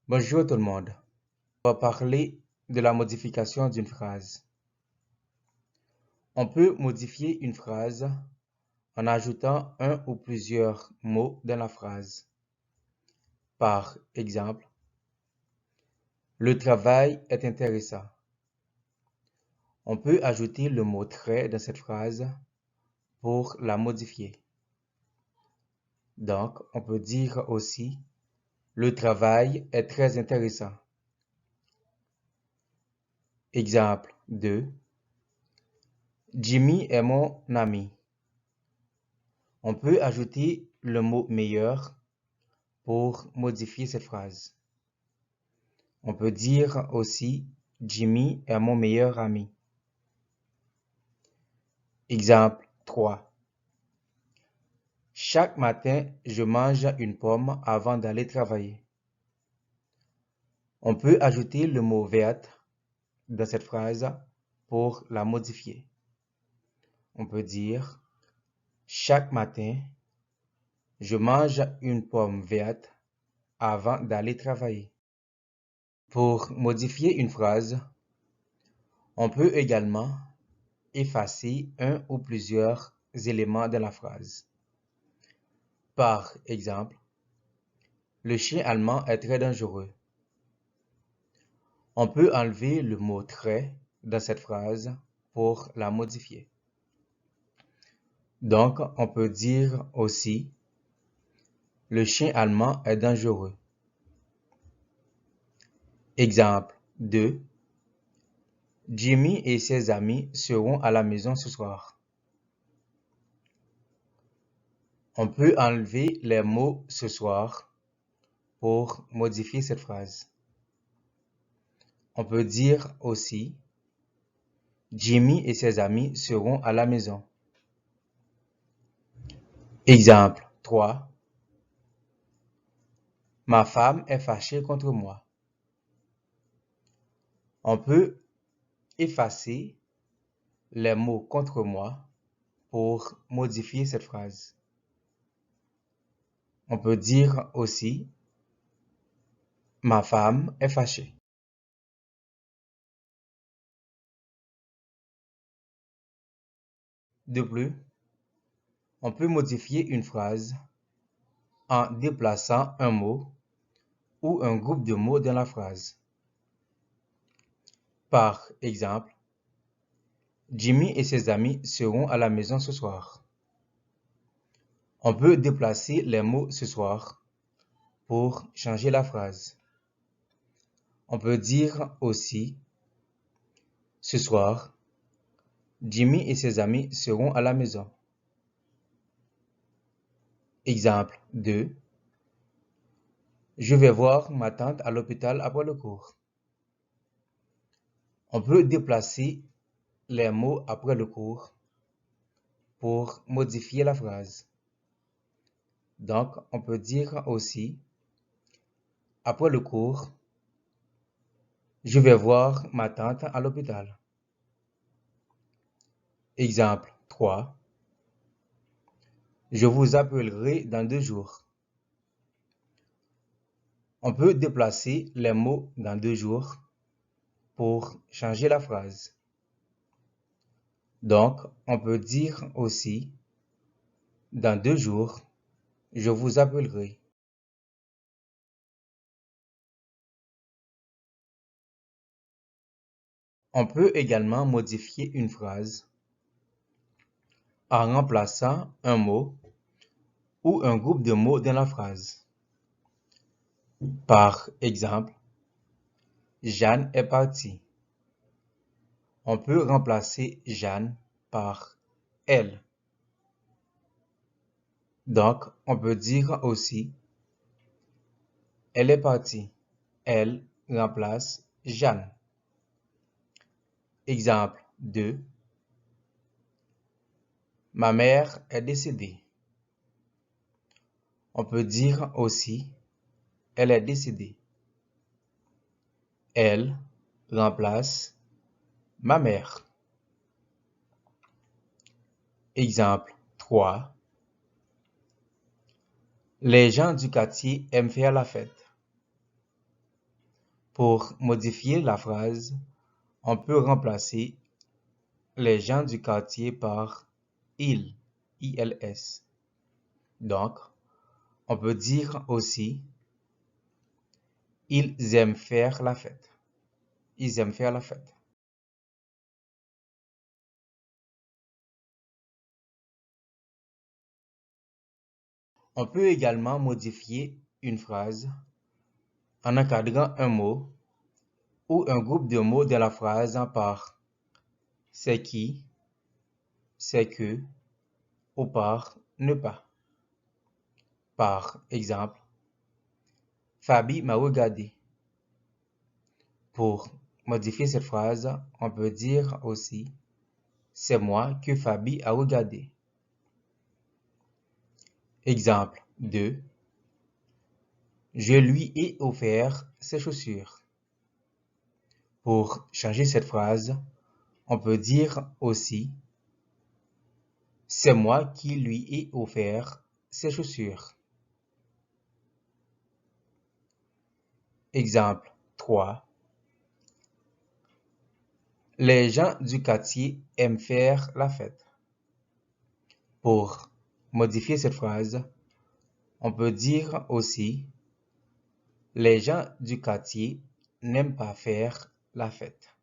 Bonjour tout le monde. On va parler de la modification d'une phrase. On peut modifier une phrase en ajoutant un ou plusieurs mots dans la phrase. Par exemple, le travail est intéressant. On peut ajouter le mot très dans cette phrase pour la modifier. Donc, on peut dire aussi le travail est très intéressant. Exemple 2. Jimmy est mon ami. On peut ajouter le mot meilleur pour modifier cette phrase. On peut dire aussi Jimmy est mon meilleur ami. Exemple 3. Chaque matin, je mange une pomme avant d'aller travailler. On peut ajouter le mot verte dans cette phrase pour la modifier. On peut dire chaque matin, je mange une pomme verte avant d'aller travailler. Pour modifier une phrase, on peut également effacer un ou plusieurs éléments de la phrase. Par exemple, le chien allemand est très dangereux. On peut enlever le mot très dans cette phrase pour la modifier. Donc, on peut dire aussi le chien allemand est dangereux. Exemple 2. Jimmy et ses amis seront à la maison ce soir. On peut enlever les mots ce soir pour modifier cette phrase. On peut dire aussi Jimmy et ses amis seront à la maison. Exemple 3. Ma femme est fâchée contre moi. On peut effacer les mots contre moi pour modifier cette phrase. On peut dire aussi ma femme est fâchée. De plus, on peut modifier une phrase en déplaçant un mot ou un groupe de mots dans la phrase. Par exemple, Jimmy et ses amis seront à la maison ce soir. On peut déplacer les mots ce soir pour changer la phrase. On peut dire aussi ce soir, Jimmy et ses amis seront à la maison. Exemple 2. Je vais voir ma tante à l'hôpital après le cours. On peut déplacer les mots après le cours pour modifier la phrase. Donc, on peut dire aussi après le cours, je vais voir ma tante à l'hôpital. Exemple 3. Je vous appellerai dans 2 jours. On peut déplacer les mots dans 2 jours pour changer la phrase. Donc, on peut dire aussi dans 2 jours, je vous appellerai. On peut également modifier une phrase en remplaçant un mot ou un groupe de mots dans la phrase. Par exemple, Jeanne est partie. On peut remplacer Jeanne par elle. Donc, on peut dire aussi elle est partie. Elle remplace Jeanne. Exemple 2. Ma mère est décédée. On peut dire aussi elle est décédée. Elle remplace ma mère. Exemple 3. Les gens du quartier aiment faire la fête. Pour modifier la phrase, on peut remplacer les gens du quartier par ils, ILS. Donc, on peut dire aussi ils aiment faire la fête. Ils aiment faire la fête. On peut également modifier une phrase en encadrant un mot ou un groupe de mots de la phrase par c'est qui, c'est que ou par ne pas. Par exemple, Fabi m'a regardé. Pour modifier cette phrase, on peut dire aussi c'est moi que Fabi a regardé. Exemple 2. Je lui ai offert ses chaussures. Pour changer cette phrase, on peut dire aussi c'est moi qui lui ai offert ses chaussures. Exemple 3. Les gens du quartier aiment faire la fête. Pour modifier cette phrase, on peut dire aussi les gens du quartier n'aiment pas faire la fête.